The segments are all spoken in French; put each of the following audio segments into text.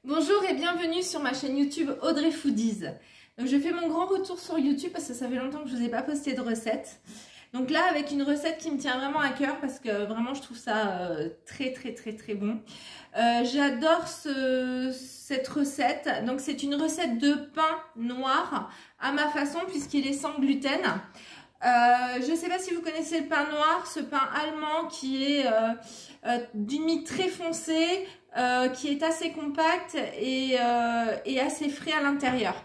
Bonjour et bienvenue sur ma chaîne YouTube Audrey Foodies. Donc je fais mon grand retour sur YouTube parce que ça fait longtemps que je ne vous ai pas posté de recettes. Donc là avec une recette qui me tient vraiment à cœur parce que vraiment je trouve ça très bon. J'adore cette recette. Donc c'est une recette de pain noir à ma façon puisqu'il est sans gluten. Je ne sais pas si vous connaissez le pain noir, ce pain allemand qui est d'une mie très foncée, qui est assez compact et assez frais à l'intérieur.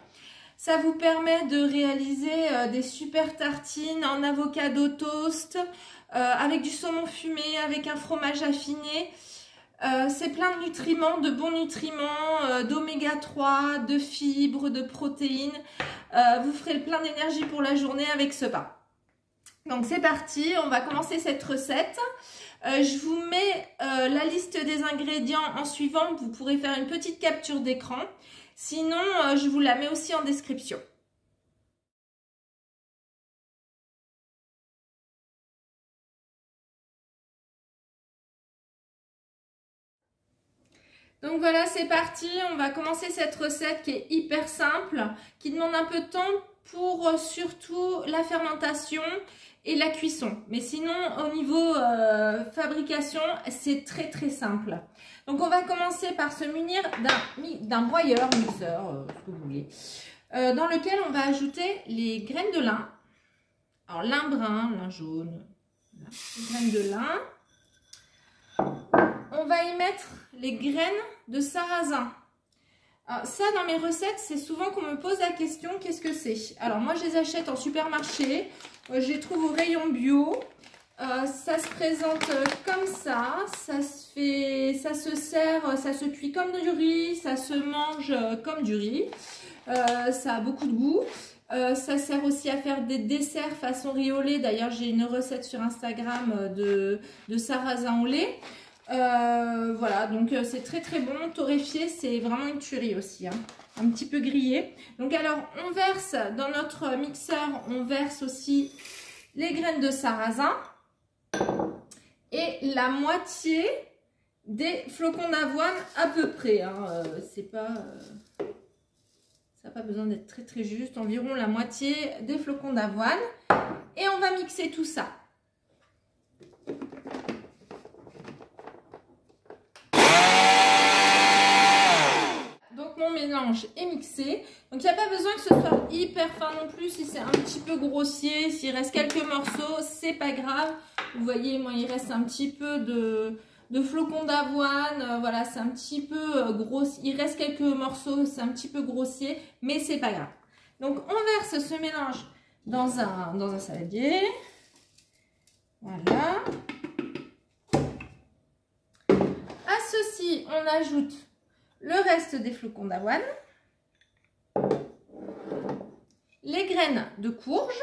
Ça vous permet de réaliser des super tartines en avocado toast, avec du saumon fumé, avec un fromage affiné. C'est plein de nutriments, de bons nutriments, d'oméga 3, de fibres, de protéines. Vous ferez le plein d'énergie pour la journée avec ce pain. Donc c'est parti, on va commencer cette recette. Je vous mets la liste des ingrédients en suivant. Vous pourrez faire une petite capture d'écran. Sinon, je vous la mets aussi en description. Donc voilà, c'est parti. On va commencer cette recette qui est hyper simple, qui demande un peu de temps pour surtout la fermentation et la cuisson. Mais sinon, au niveau fabrication, c'est très simple. Donc on va commencer par se munir d'un broyeur, mixeur, ce que vous voulez, dans lequel on va ajouter les graines de lin. Alors lin brun, lin jaune, les graines de lin. On va y mettre les graines de sarrasin. Alors ça, dans mes recettes, c'est souvent qu'on me pose la question, qu'est-ce que c'est? Alors moi, je les achète en supermarché. Je les trouve au rayon bio. Ça se présente comme ça. Ça se sert, ça se cuit comme du riz. Ça se mange comme du riz. Ça a beaucoup de goût. Ça sert aussi à faire des desserts façon riz au lait. D'ailleurs, j'ai une recette sur Instagram de sarrasin au lait. Voilà, donc c'est très bon. Torréfié, c'est vraiment une tuerie aussi, hein. Un petit peu grillé. Donc alors, on verse dans notre mixeur, on verse aussi les graines de sarrasin et la moitié des flocons d'avoine à peu près, hein. C'est pas, ça n'a pas besoin d'être très juste, environ la moitié des flocons d'avoine. Et on va mixer tout ça. Mon mélange est mixé, donc il n'y a pas besoin que ce soit hyper fin non plus. Si c'est un petit peu grossier, s'il reste quelques morceaux, c'est pas grave. Vous voyez, moi il reste un petit peu de flocons d'avoine, voilà, c'est un petit peu gros. Il reste quelques morceaux, c'est un petit peu grossier, mais c'est pas grave. Donc on verse ce mélange dans un saladier, voilà. À ceci on ajoute le reste des flocons d'avoine, les graines de courge,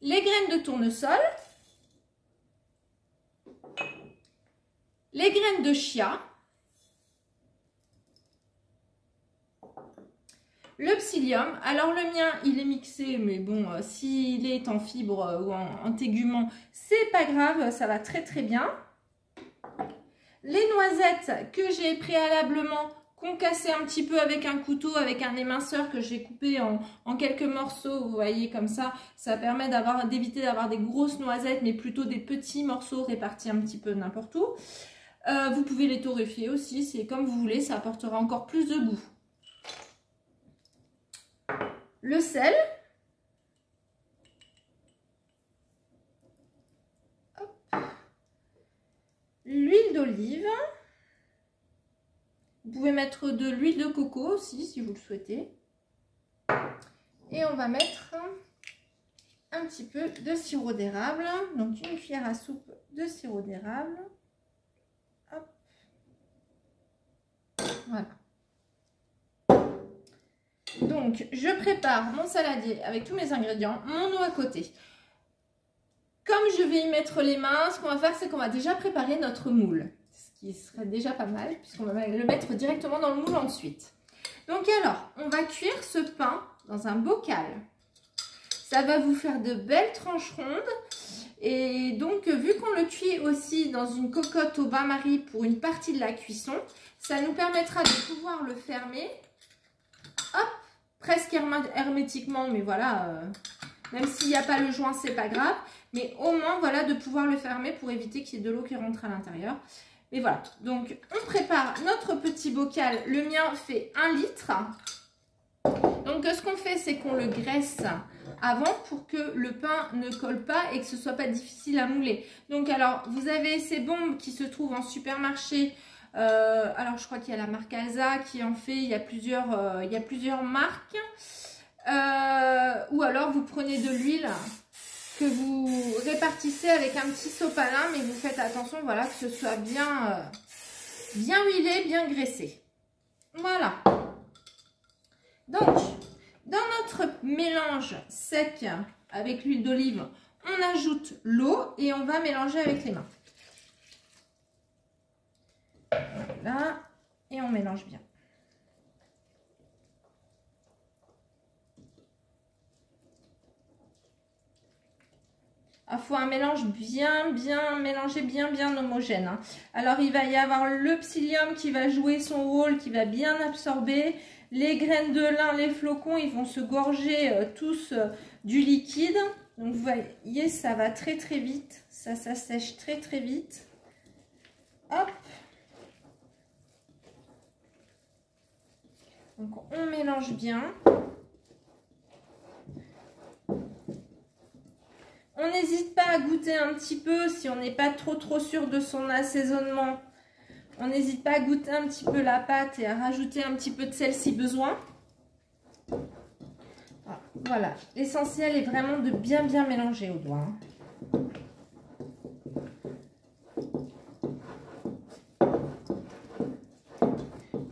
les graines de tournesol, les graines de chia, le psyllium. Alors le mien il est mixé, mais bon, s'il est en fibre ou en tégument, c'est pas grave, ça va très bien. Les noisettes que j'ai préalablement concassées un petit peu avec un couteau, avec un éminceur que j'ai coupé en quelques morceaux, vous voyez comme ça, ça permet d'éviter d'avoir des grosses noisettes, mais plutôt des petits morceaux répartis un petit peu n'importe où. Vous pouvez les torréfier aussi, c'est comme vous voulez, ça apportera encore plus de goût. Le sel. L'huile d'olive, vous pouvez mettre de l'huile de coco aussi si vous le souhaitez. Et on va mettre un petit peu de sirop d'érable, donc une cuillère à soupe de sirop d'érable. Voilà. Donc je prépare mon saladier avec tous mes ingrédients, mon eau à côté. Comme je vais y mettre les mains, ce qu'on va faire, c'est qu'on va déjà préparer notre moule. Ce qui serait déjà pas mal, puisqu'on va le mettre directement dans le moule ensuite. Donc alors, on va cuire ce pain dans un bocal. Ça va vous faire de belles tranches rondes. Et donc, vu qu'on le cuit aussi dans une cocotte au bain-marie pour une partie de la cuisson, ça nous permettra de pouvoir le fermer, hop, presque hermétiquement, mais voilà, même s'il n'y a pas le joint, c'est pas grave. Mais au moins, voilà, de pouvoir le fermer pour éviter qu'il y ait de l'eau qui rentre à l'intérieur. Mais voilà, donc on prépare notre petit bocal. Le mien fait 1 litre. Donc ce qu'on fait, c'est qu'on le graisse avant pour que le pain ne colle pas et que ce soit pas difficile à mouler. Donc alors, vous avez ces bombes qui se trouvent en supermarché. Alors je crois qu'il y a la marque Alza qui en fait, il y a plusieurs marques. Ou alors vous prenez de l'huile que vous répartissez avec un petit sopalin, mais vous faites attention, voilà, que ce soit bien huilé, bien graissé. Voilà. Donc, dans notre mélange sec avec l'huile d'olive, on ajoute l'eau et on va mélanger avec les mains. Voilà, et on mélange bien. Il faut un mélange bien mélangé, bien homogène. Hein. Alors, il va y avoir le psyllium qui va jouer son rôle, qui va bien absorber. Les graines de lin, les flocons, ils vont se gorger tous du liquide. Donc, vous voyez, ça va très vite. Ça sèche très vite. Hop. Donc, on mélange bien. On n'hésite pas à goûter un petit peu si on n'est pas trop sûr de son assaisonnement. On n'hésite pas à goûter un petit peu la pâte et à rajouter un petit peu de sel si besoin. Voilà, l'essentiel est vraiment de bien mélanger au doigt.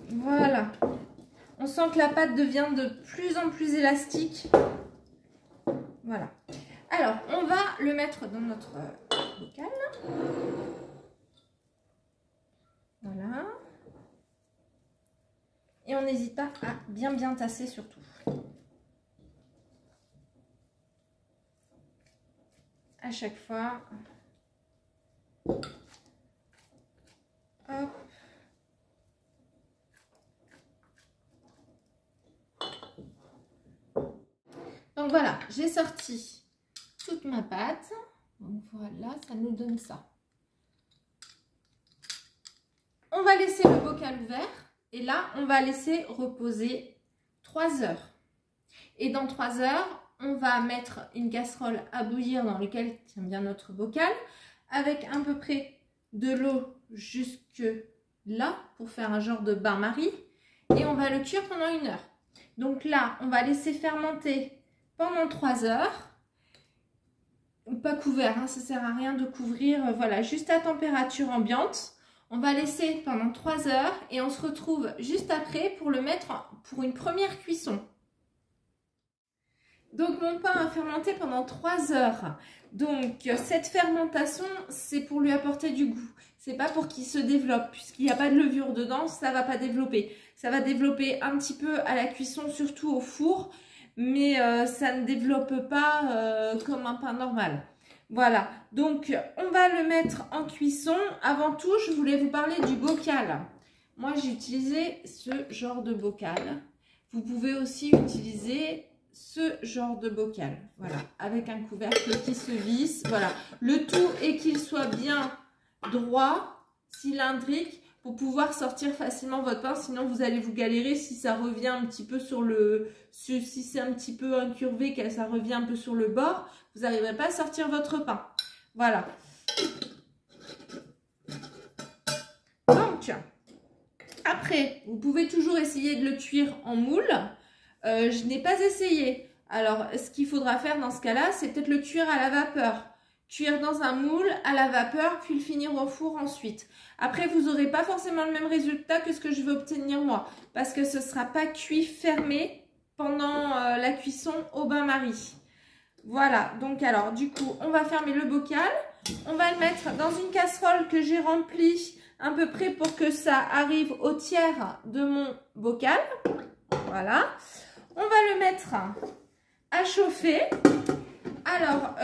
Voilà. On sent que la pâte devient de plus en plus élastique. Voilà. Alors, on va le mettre dans notre bocal. Voilà. Et on n'hésite pas à bien tasser surtout. À chaque fois. Hop. Donc voilà, j'ai sorti toute ma pâte. Donc voilà, ça nous donne ça. On va laisser le bocal ouvert et là, on va laisser reposer 3 heures. Et dans 3 heures, on va mettre une casserole à bouillir dans laquelle tient bien notre bocal avec à peu près de l'eau jusque là pour faire un genre de bain-marie et on va le cuire pendant 1 heure. Donc là, on va laisser fermenter pendant 3 heures. Pas couvert, hein, ça sert à rien de couvrir, voilà, juste à température ambiante. On va laisser pendant 3 heures et on se retrouve juste après pour le mettre pour une première cuisson. Donc mon pain a fermenté pendant 3 heures. Donc cette fermentation, c'est pour lui apporter du goût. C'est pas pour qu'il se développe, puisqu'il n'y a pas de levure dedans, ça va pas développer. Ça va développer un petit peu à la cuisson, surtout au four. Mais ça ne développe pas comme un pain normal. Voilà, donc on va le mettre en cuisson. Avant tout, je voulais vous parler du bocal. Moi, j'ai utilisé ce genre de bocal. Vous pouvez aussi utiliser ce genre de bocal. Voilà, avec un couvercle qui se visse. Voilà, le tout est qu'il soit bien droit, cylindrique, pour pouvoir sortir facilement votre pain, sinon vous allez vous galérer si ça revient un petit peu sur le... Si c'est un petit peu incurvé, que ça revient un peu sur le bord, vous n'arriverez pas à sortir votre pain. Voilà. Donc, après, vous pouvez toujours essayer de le cuire en moule. Je n'ai pas essayé. Alors, ce qu'il faudra faire dans ce cas-là, c'est peut-être le cuire à la vapeur. Cuire dans un moule à la vapeur, puis le finir au four ensuite. Après, vous n'aurez pas forcément le même résultat que ce que je veux obtenir moi, parce que ce ne sera pas cuit fermé pendant la cuisson au bain-marie. Voilà, donc alors du coup, on va fermer le bocal. On va le mettre dans une casserole que j'ai remplie à peu près pour que ça arrive au tiers de mon bocal. Voilà. On va le mettre à chauffer Alors,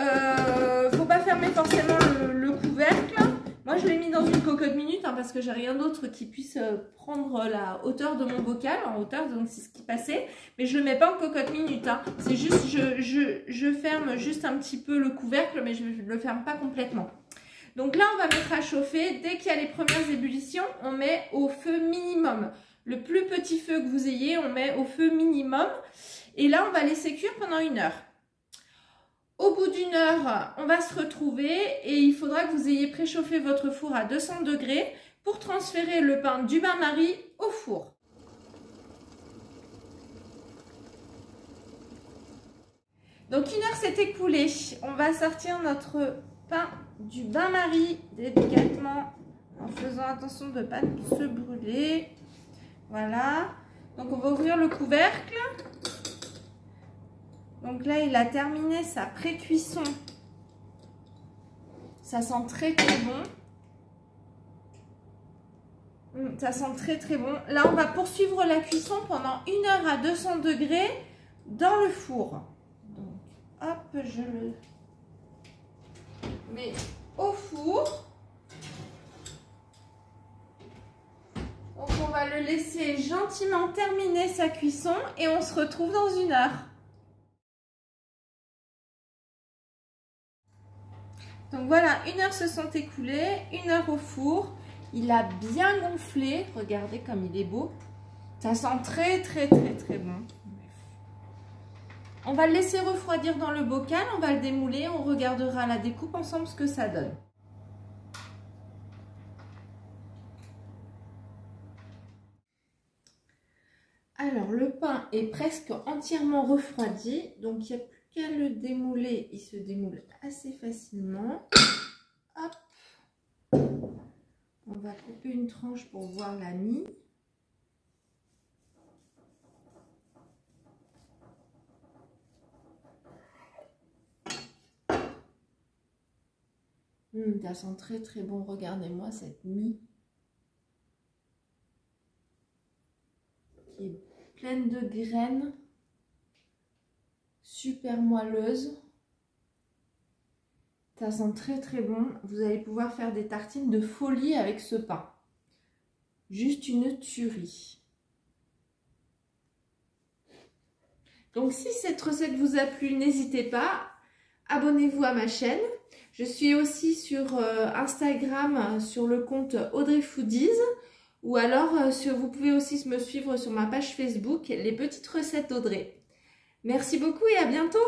faut pas fermer forcément le couvercle. Moi, je l'ai mis dans une cocotte minute hein, parce que j'ai rien d'autre qui puisse prendre la hauteur de mon bocal en hauteur, donc c'est ce qui passait. Mais je le mets pas en cocotte minute. Hein. C'est juste, je ferme juste un petit peu le couvercle, mais je le ferme pas complètement. Donc là, on va mettre à chauffer. Dès qu'il y a les premières ébullitions, on met au feu minimum. Le plus petit feu que vous ayez, on met au feu minimum. Et là, on va laisser cuire pendant 1 heure. Au bout d'1 heure, on va se retrouver et il faudra que vous ayez préchauffé votre four à 200 degrés pour transférer le pain du bain-marie au four. Donc 1 heure s'est écoulée. On va sortir notre pain du bain-marie délicatement en faisant attention de ne pas se brûler. Voilà. Donc on va ouvrir le couvercle. Donc là, il a terminé sa pré-cuisson. Ça sent très très bon. Ça sent très très bon. Là, on va poursuivre la cuisson pendant 1 heure à 200 degrés dans le four. Donc, hop, je le mets au four. Donc, on va le laisser gentiment terminer sa cuisson et on se retrouve dans 1 heure. Donc voilà, 1 heure se sont écoulées, 1 heure au four. Il a bien gonflé. Regardez comme il est beau. Ça sent très très très très bon. On va le laisser refroidir dans le bocal. On va le démouler. On regardera la découpe ensemble ce que ça donne. Alors le pain est presque entièrement refroidi. Donc il n'y a plus qu'à le démouler. Il se démoule assez facilement. Hop. On va couper une tranche pour voir la mie. Ça sent très très bon. Regardez-moi cette mie qui est pleine de graines, super moelleuse. Ça sent très très bon. Vous allez pouvoir faire des tartines de folie avec ce pain. Juste une tuerie. Donc si cette recette vous a plu, n'hésitez pas. Abonnez-vous à ma chaîne. Je suis aussi sur Instagram sur le compte Audrey Foodies. Ou alors vous pouvez aussi me suivre sur ma page Facebook, les petites recettes d'Audrey. Merci beaucoup et à bientôt.